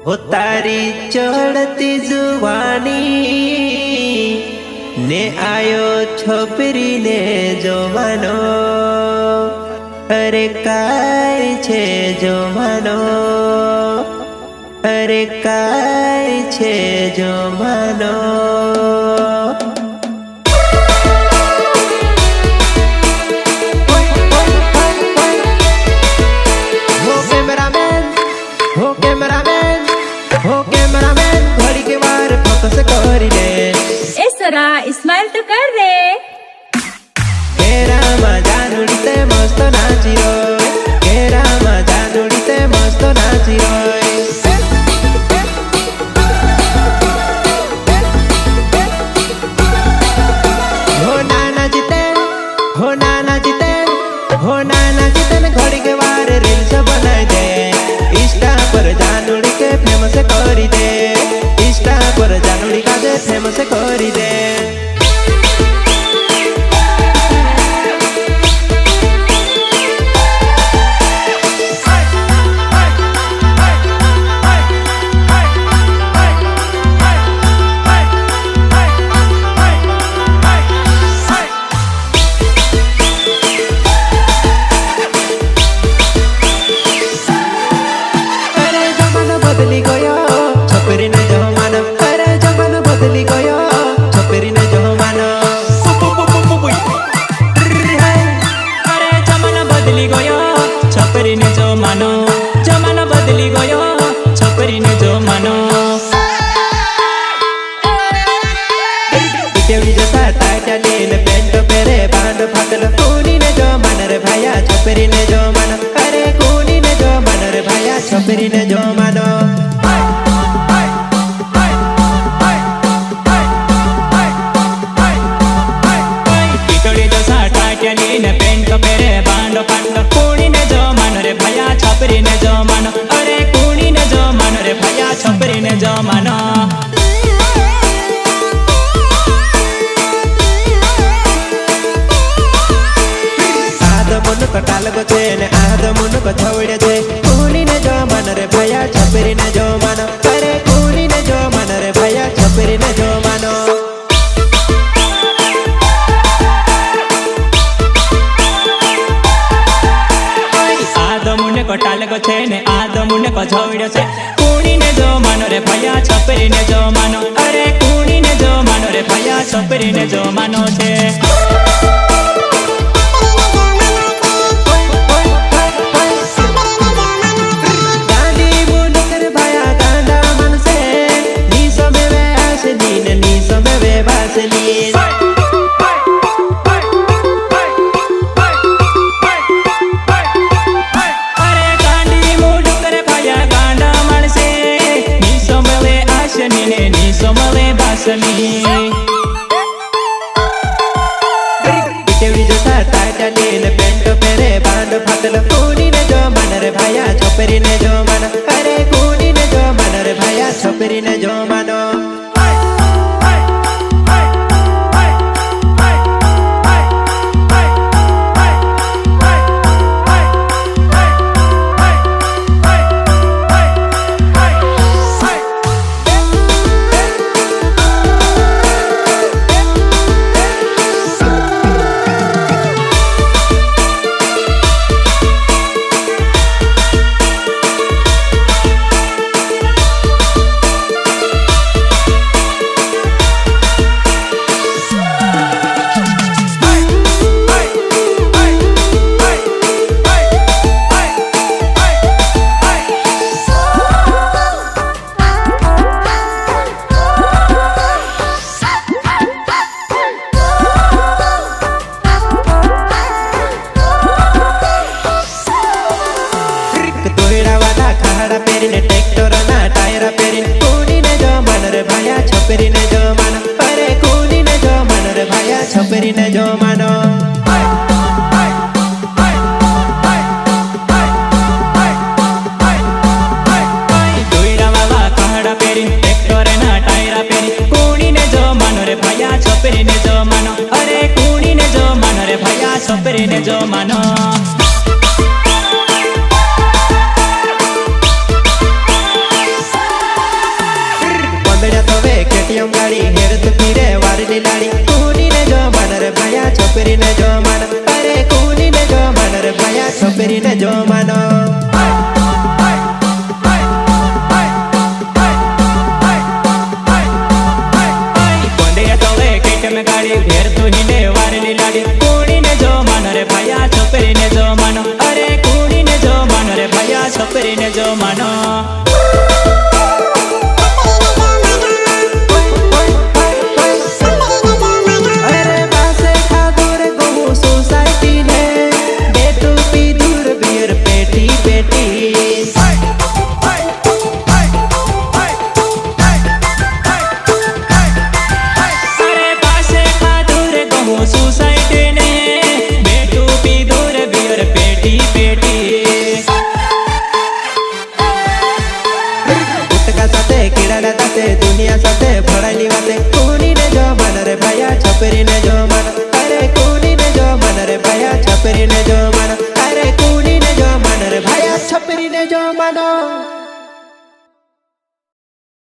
हो तारी चढ़ती जुवानी ने आयो छोपरी ने जमानो। अरे काय छे जमानो, अरे काय छे जमानो। घड़ी के बार फोकस करी दे। ए सरा स्माइल तो कर रे। केरा मजा नुड़ीते मस्त नाची रोय, केरा मजा नुड़ीते मस्त नाची रोय। हो नाना जीते, हो नाना जीते, हो नाना जीते ने घड़ी के बार रील्स बनाई दे। इंस्टा पर जानुड़ी के फेमस करी दे, इंस्टा पर जानुड़ी का दे फेमस करी दे। बदली गयो छोकरी ने जमानो, अरे जमानो बदली गयो छोकरी ने जमानो। अरे जमानो बदली गयो छोकरी ने जमानो, जमानो बदली गयो छोकरी ने जमानो। देवी जैसा टाइटा नील पेंट पेरे बांध फाटल कूनी ने जमानो रे भाया छोकरी ने जमानो। अरे कूनी ने जमानो रे भाया छोकरी ने जमानो। पेंट पेरे बांड फाटल कूनी ने जमानो रे भाया छोकरी ने जमानो। अरे कूनी ने जमानो रे भाया छोकरी ने जमानो। आदमुन कटाल गो छे ने आदमुन को छवड़े छे। कूनी ने जमानो रे भाया छोकरी ने जमानो। अरे कूनी ने जमानो रे भाया छोकरी ने जमानो। आदमुने कटाल गो छे ने आदमुने को छवड़े छे। कूनी ने जमानो रे भाया छोकरी ने जमानो। अरे कूनी ने जमानो रे भाया छोकरी ने जमानो छे। देवी जैसा टाइटा नील पेंट पेरे बांध फाटल कूनी ने जमानो रे भाया छोकरी ने जमानो। अरे कूनी ने जमानो रे भाया छोकरी ने जमानो। ट्रैक्टर ना टायर पेरिन कूनी ने जमानो रे भाया छोकरी ने जमानो। अरे कूनी ने जमानो रे भाया छोकरी ने जमानो। दुईरा बाबा कहड़ा पेरिन ट्रैक्टर ना टायर पेरिन कूनी ने जमानो रे भाया छोकरी ने जमानो। अरे कूनी ने जमानो रे भाया छोकरी ने जमानो। છોપરીને જો માનો. કોંડિયા તોવે કેટમ ગાડી ઘેર તુહીને વારેલી લાડી કુણીને જો માનો રે ભયા છોપરીને જો માનો અરે કુણીને જો માનો રે ભયા છોપરીને જો માનો. અરે પાસે ખાધું રે ગહું સોસાયટી ને બેઠું પીધું રે બિયર પેટી પેટી. અરે પાસે ખાધું રે કહું સોસાયટી ને બેઠું પીધું રે બિયર પેટી પેટી. ગુટકા સાથે કીડાના સાથે દુનિયા સાથે ભળાયેલી વાતે